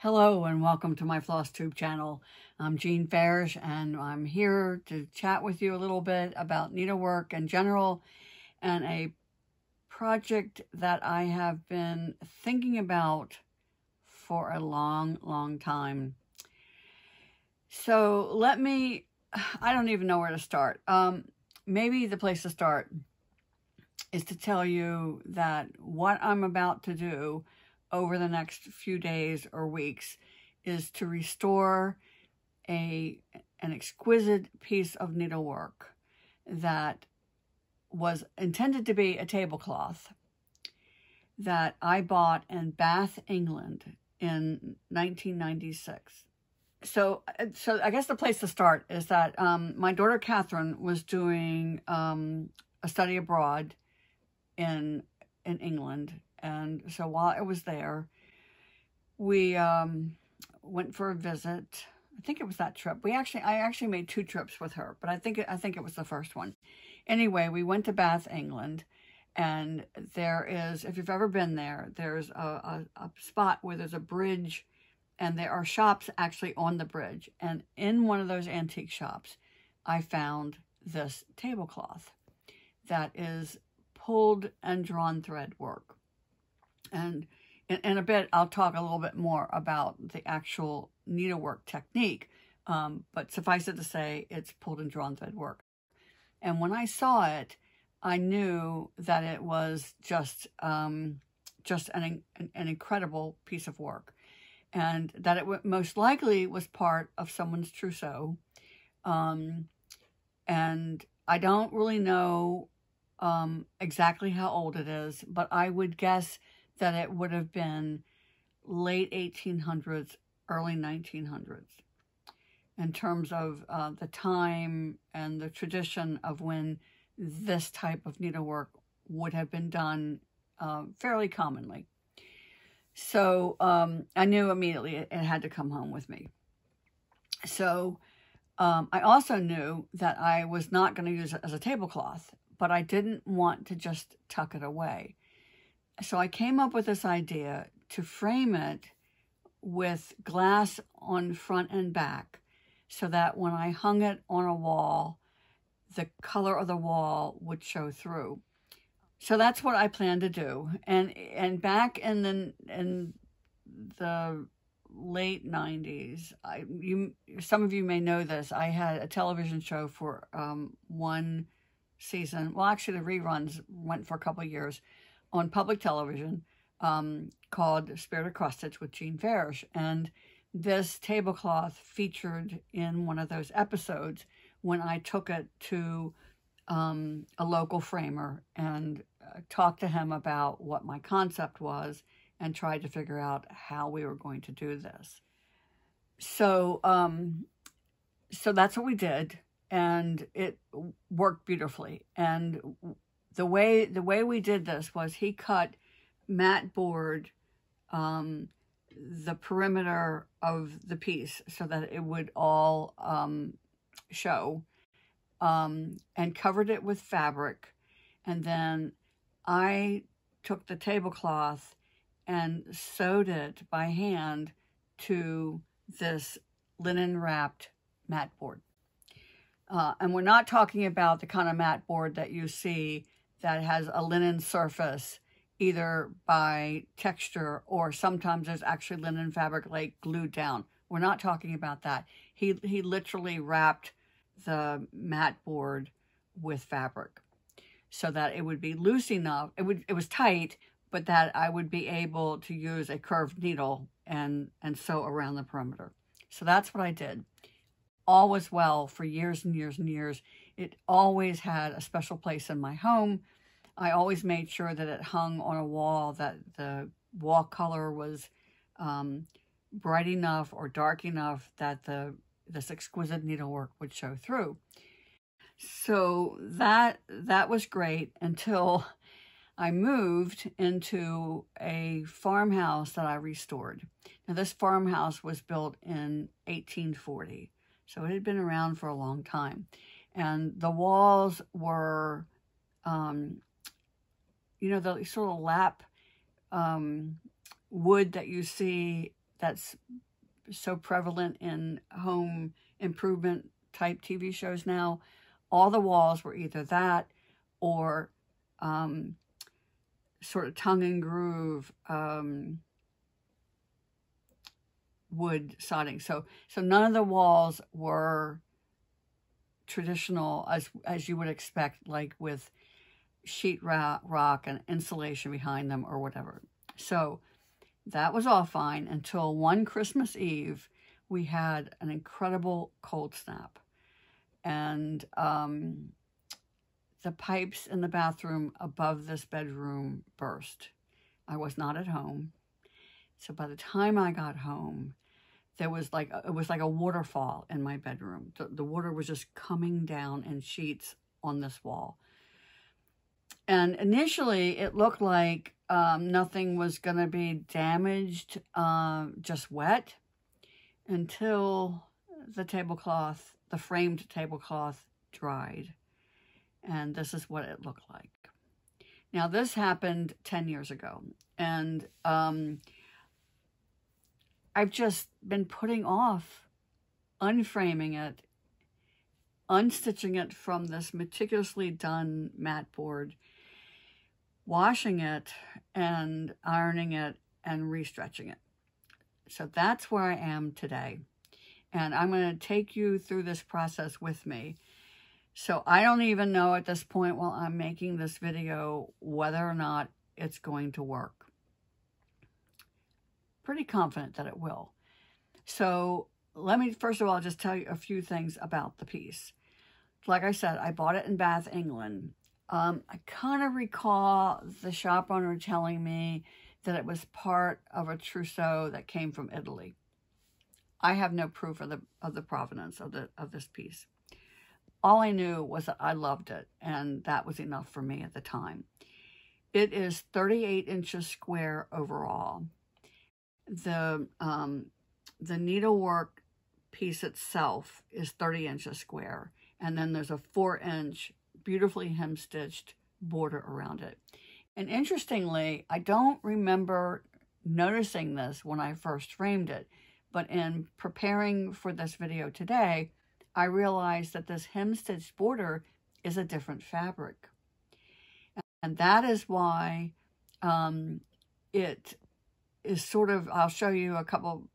Hello and welcome to my FlossTube channel. I'm Jean Farish and I'm here to chat with you a little bit about needlework in general and a project that I have been thinking about for a long time. So I don't even know where to start. Maybe the place to start is to tell you that what I'm about to do over the next few days or weeks is to restore an exquisite piece of needlework that was intended to be a tablecloth that I bought in Bath, England in 1996. So I guess the place to start is that my daughter Catherine was doing a study abroad in England. And so while I was there, we went for a visit. I think it was that trip. I actually made 2 trips with her, but I think it was the first one. Anyway, we went to Bath, England, and there is, if you've ever been there, there's a spot where there's a bridge, and there are shops actually on the bridge. And in one of those antique shops, I found this tablecloth that is pulled and drawn thread work. And in a bit, I'll talk a little bit more about the actual needlework technique, but suffice it to say, it's pulled and drawn thread work. And when I saw it, I knew that it was just an incredible piece of work, and that it most likely was part of someone's trousseau. And I don't really know exactly how old it is, but I would guess that it would have been late 1800s, early 1900s, in terms of the time and the tradition of when this type of needlework would have been done fairly commonly. So I knew immediately it had to come home with me. So I also knew that I was not going to use it as a tablecloth, but I didn't want to just tuck it away. So I came up with this idea to frame it with glass on front and back so that when I hung it on a wall, the color of the wall would show through. So that's what I plan to do. And back in the late 90s, some of you may know this, I had a television show for one season. Well, actually the reruns went for a couple of years on public television called Spirit of Cross Stitch with Jean Farish. And this tablecloth featured in one of those episodes when I took it to a local framer and talked to him about what my concept was and tried to figure out how we were going to do this. So, so that's what we did, and it worked beautifully. And the way we did this was he cut mat board the perimeter of the piece so that it would all show, and covered it with fabric. And then I took the tablecloth and sewed it by hand to this linen wrapped mat board. And we're not talking about the kind of mat board that you see that has a linen surface, either by texture or sometimes there's actually linen fabric like glued down. We're not talking about that. He literally wrapped the mat board with fabric so that it would be loose enough. It was tight, but that I would be able to use a curved needle and sew around the perimeter. So that's what I did. All was well for years and years and years. It always had a special place in my home. I always made sure that it hung on a wall, that the wall color was bright enough or dark enough that this exquisite needlework would show through. So that was great until I moved into a farmhouse that I restored. Now, this farmhouse was built in 1840, so it had been around for a long time. And the walls were, you know, the sort of lap wood that you see that's so prevalent in home improvement type TV shows now. All the walls were either that or sort of tongue and groove wood siding. So none of the walls were traditional as you would expect, like with sheet rock and insulation behind them or whatever. So that was all fine until one Christmas Eve, we had an incredible cold snap. And the pipes in the bathroom above this bedroom burst. I was not at home. So by the time I got home, it was like a waterfall in my bedroom. The water was just coming down in sheets on this wall. And initially, it looked like nothing was going to be damaged, just wet, until the framed tablecloth dried. And this is what it looked like. Now, this happened 10 years ago. And I've just been putting off unframing it, unstitching it from this meticulously done mat board, washing it and ironing it and restretching it. So that's where I am today. And I'm going to take you through this process with me. So I don't even know at this point while I'm making this video whether or not it's going to work. Pretty confident that it will. So let me first of all just tell you a few things about the piece. Like I said, I bought it in Bath, England. I kind of recall the shop owner telling me that it was part of a trousseau that came from Italy. I have no proof of the provenance of this piece. All I knew was that I loved it, and that was enough for me at the time. It is 38 inches square overall. The needlework piece itself is 30 inches square, and then there's a 4-inch beautifully hem-stitched border around it. And interestingly, I don't remember noticing this when I first framed it, but in preparing for this video today, I realized that this hem-stitched border is a different fabric. And that is why it is sort of, I'll show you a couple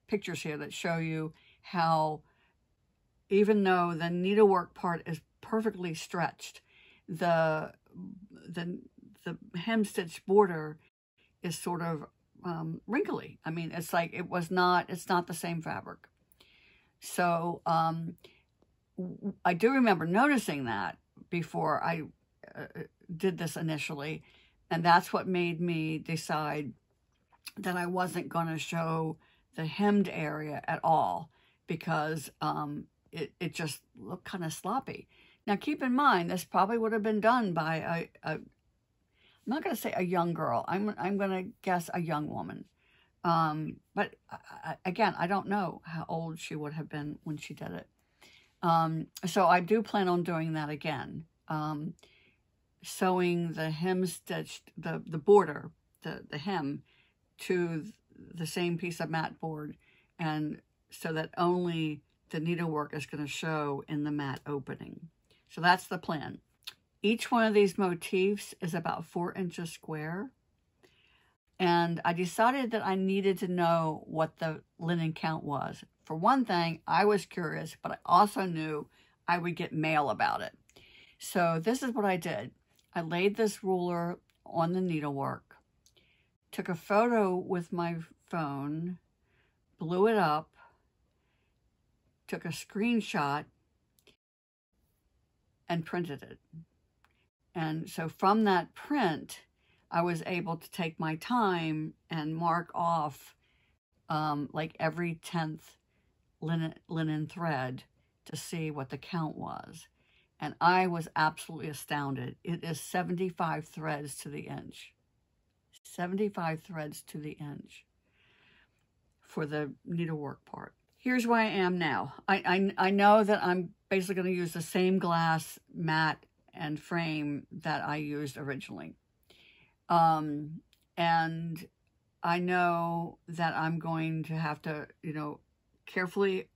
pictures here that show you how, even though the needlework part is perfectly stretched, the hem-stitched border is sort of wrinkly. I mean, it's like it's not the same fabric. So I do remember noticing that before I did this initially, and that's what made me decide that I wasn't going to show the hemmed area at all, because it just looked kind of sloppy. Now, keep in mind, this probably would have been done by I'm not going to say a young girl. I'm going to guess a young woman. But again, I don't know how old she would have been when she did it. So I do plan on doing that again. Sewing the hem stitched, the border, the hem to the same piece of mat board, and so that only the needlework is going to show in the mat opening. So that's the plan. Each one of these motifs is about 4 inches square. And I decided that I needed to know what the linen count was. For one thing, I was curious, but I also knew I would get mail about it. So this is what I did. I laid this ruler on the needlework, took a photo with my phone, blew it up, took a screenshot, and printed it. And so from that print, I was able to take my time and mark off like every 10th linen thread to see what the count was. And I was absolutely astounded. It is 75 threads to the inch. 75 threads to the inch for the needlework part. Here's where I am now. I know that I'm basically going to use the same glass mat and frame that I used originally. And I know that I'm going to have to, carefully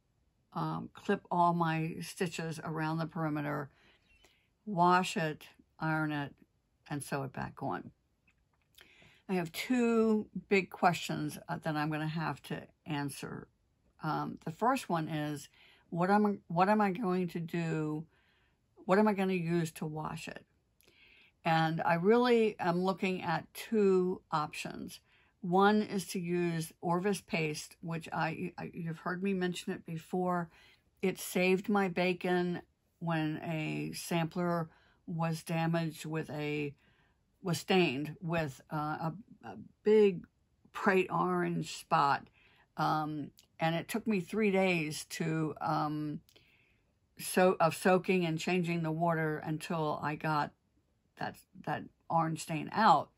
clip all my stitches around the perimeter, wash it, iron it, and sew it back on. I have two big questions that I'm going to have to answer. The first one is, what am I going to do? What am I going to use to wash it? And I really am looking at two options. One is to use Orvis paste, which you've heard me mention it before. It saved my bacon when a sampler was damaged was stained with a big bright orange spot. And it took me 3 days of soaking and changing the water until I got that orange stain out.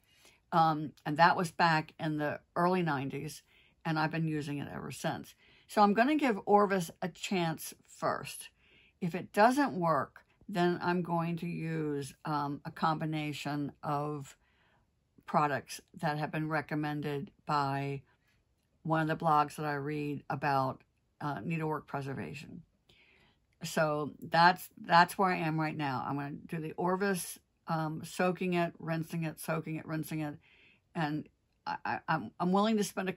And that was back in the early 90s, and I've been using it ever since. So I'm going to give Orvis a chance first. If it doesn't work, then I'm going to use a combination of products that have been recommended by one of the blogs that I read about needlework preservation. So that's where I am right now. I'm going to do the Orvis, soaking it, rinsing it, soaking it, rinsing it, and I'm willing to spend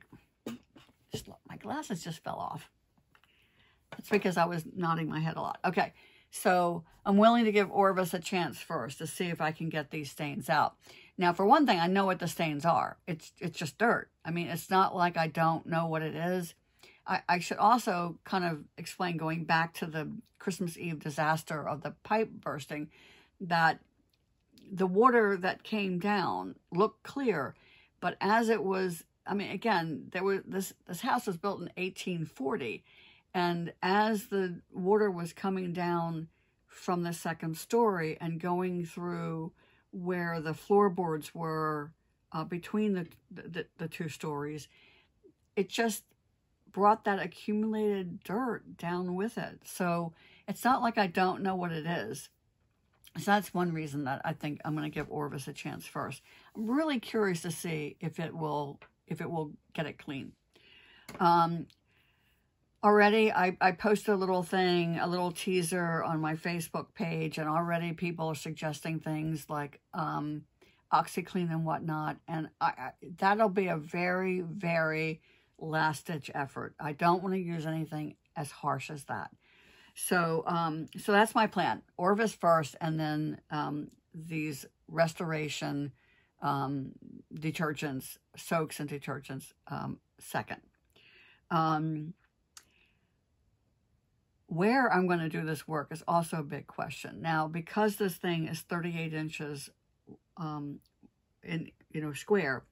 my glasses just fell off. That's because I was nodding my head a lot. Okay, so I'm willing to give Orvis a chance first to see if I can get these stains out. Now, for one thing, I know what the stains are. It's just dirt. I mean, it's not like I don't know what it is. I should also kind of explain, going back to the Christmas Eve disaster of the pipe bursting, that the water that came down looked clear, but as it was, I mean, again, this house was built in 1840, and as the water was coming down from the second story and going through where the floorboards were between the two stories, it just brought that accumulated dirt down with it. So it's not like I don't know what it is. So that's one reason that I think I'm going to give Orvis a chance first. I'm really curious to see if it will get it clean. Already, I posted a little thing, a little teaser on my Facebook page, and already people are suggesting things like OxyClean and whatnot, and that'll be a very, very last-ditch effort. I don't want to use anything as harsh as that. So so that's my plan. Orvis first, and then these restoration detergents, soaks and detergents second. Where I'm going to do this work is also a big question. Now, because this thing is 38 inches square,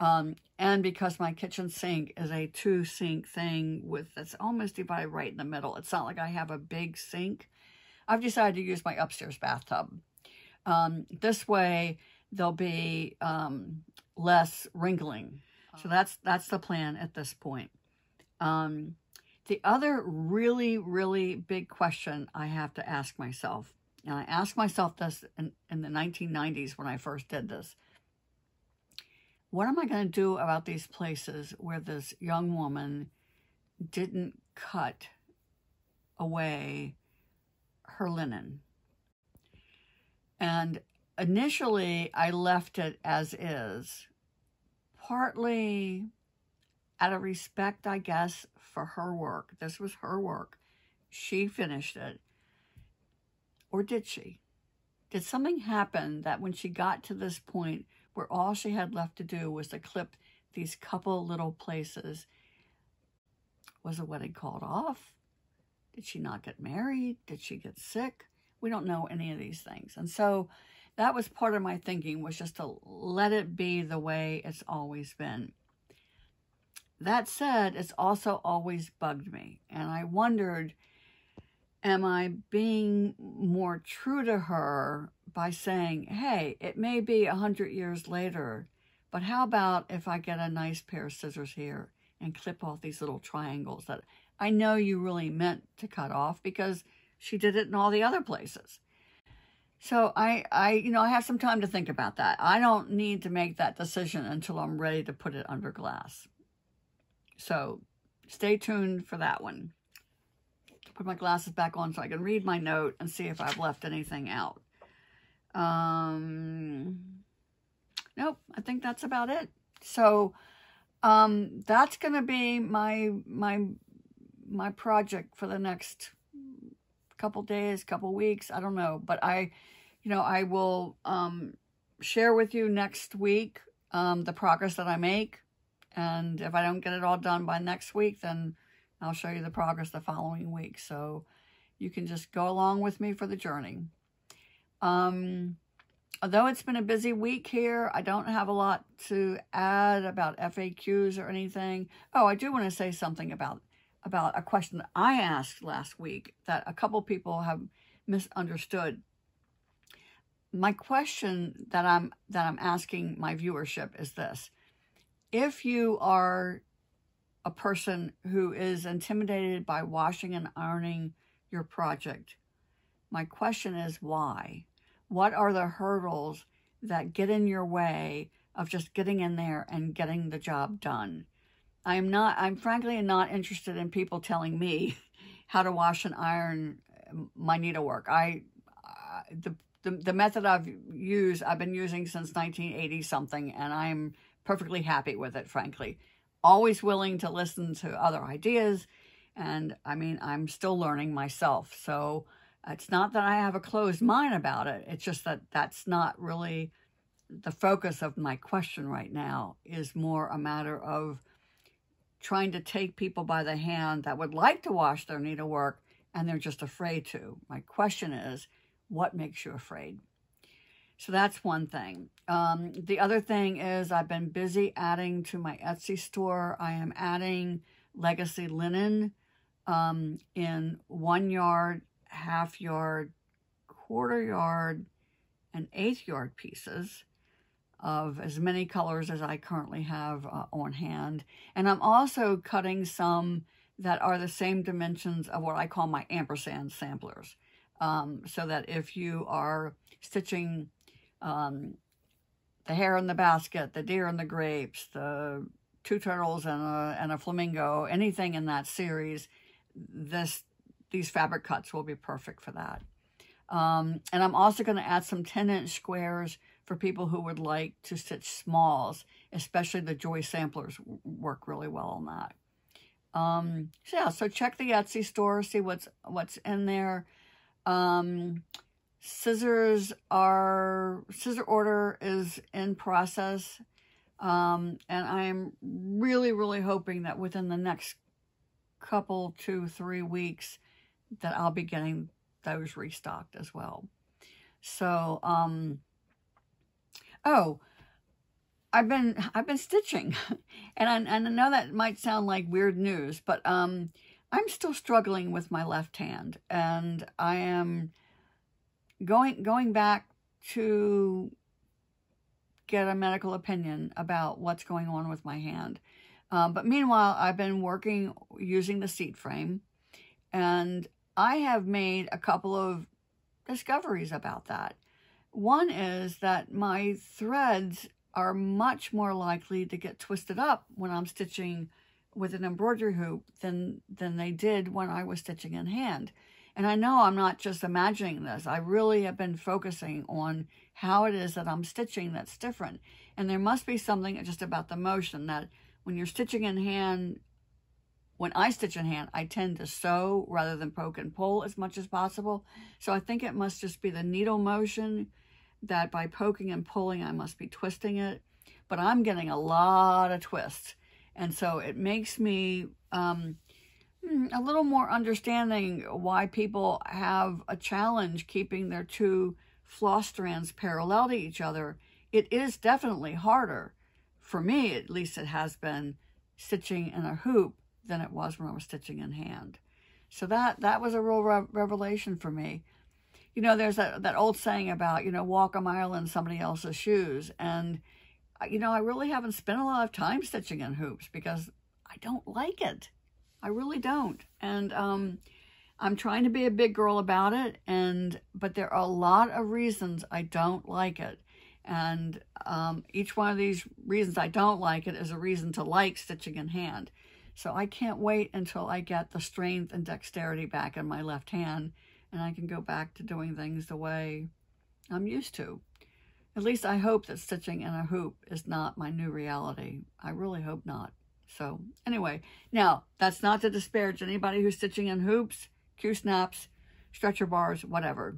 and because my kitchen sink is a 2-sink thing that's almost divided right in the middle, it's not like I have a big sink. I've decided to use my upstairs bathtub. This way, there'll be less wrinkling. So that's the plan at this point. The other really, really big question I have to ask myself, and I asked myself this in the 1990s when I first did this, what am I going to do about these places where this young woman didn't cut away her linen? And initially, I left it as is, partly out of respect, I guess, for her work. This was her work. She finished it. Or did she? Did something happen that when she got to this point where all she had left to do was to clip these couple little places, was the wedding called off? Did she not get married? Did she get sick? We don't know any of these things. And so that was part of my thinking, was just to let it be the way it's always been. That said, it's also always bugged me. And I wondered, am I being more true to her by saying, hey, it may be 100 years later, but how about if I get a nice pair of scissors here and clip off these little triangles that I know you really meant to cut off, because she did it in all the other places. So I have some time to think about that. I don't need to make that decision until I'm ready to put it under glass. So stay tuned for that one. Put my glasses back on so I can read my note and see if I've left anything out. Nope, I think that's about it. So that's going to be my project for the next couple days, couple weeks. I don't know, but I will share with you next week the progress that I make. And if I don't get it all done by next week, then I'll show you the progress the following week. So you can just go along with me for the journey. Although it's been a busy week here, I don't have a lot to add about FAQs or anything. Oh, I do want to say something about a question that I asked last week that a couple people have misunderstood. My question that I'm asking my viewership is this: if you are a person who is intimidated by washing and ironing your project, my question is why? What are the hurdles that get in your way of just getting in there and getting the job done? I'm frankly not interested in people telling me how to wash and iron my needlework. The method I've been using since 1980 something, and I'm perfectly happy with it, frankly. Always willing to listen to other ideas, and I mean, I'm still learning myself. So it's not that I have a closed mind about it. It's just that that's not really the focus of my question right now. Is more a matter of trying to take people by the hand that would like to wash their needlework and they're just afraid to. My question is, what makes you afraid? So that's one thing. The other thing is I've been busy adding to my Etsy store. I am adding legacy linen in 1 yard, half yard, quarter yard, and 1/8 yard pieces of as many colors as I currently have on hand. And I'm also cutting some that are the same dimensions of what I call my ampersand samplers. So that if you are stitching the hare in the basket, the deer in the grapes, the 2 turtles and a flamingo, anything in that series, these fabric cuts will be perfect for that. And I'm also going to add some 10-inch squares for people who would like to stitch smalls, especially the Joy samplers work really well on that. So yeah, so check the Etsy store, see what's in there. Scissor order is in process. And I'm really, really hoping that within the next couple, 2-3 weeks, that I'll be getting those restocked as well. So, oh, I've been stitching, and I know that might sound like weird news, but I'm still struggling with my left hand, and I am going back to get a medical opinion about what's going on with my hand. But meanwhile, I've been working using the seat frame, and I have made a couple of discoveries about that. One is that my threads are much more likely to get twisted up when I'm stitching with an embroidery hoop than they did when I was stitching in hand. And I know I'm not just imagining this. I really have been focusing on how it is that I'm stitching that's different. And there must be something just about the motion that when you're stitching in hand, when I stitch in hand, I tend to sew rather than poke and pull as much as possible. So I think it must just be the needle motion that by poking and pulling, I must be twisting it. But I'm getting a lot of twists. And so it makes me a little more understanding why people have a challenge keeping their 2 floss strands parallel to each other. It is definitely harder, for me at least it has been, stitching in a hoop than it was when I was stitching in hand. So that was a real revelation for me. You know, there's that old saying about, you know, walk a mile in somebody else's shoes. And, you know, I really haven't spent a lot of time stitching in hoops because I don't like it. I really don't. And I'm trying to be a big girl about it, but there are a lot of reasons I don't like it. And each one of these reasons I don't like it is a reason to like stitching in hand. So I can't wait until I get the strength and dexterity back in my left hand, and I can go back to doing things the way I'm used to. At least I hope that stitching in a hoop is not my new reality. I really hope not. So anyway, now that's not to disparage anybody who's stitching in hoops, Q-snaps, stretcher bars, whatever.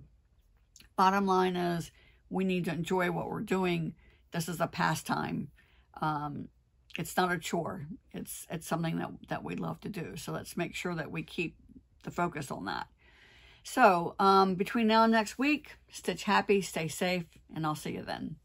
Bottom line is, we need to enjoy what we're doing. This is a pastime. It's not a chore. It's something that we love to do. So let's make sure that we keep the focus on that. So between now and next week, stitch happy, stay safe, and I'll see you then.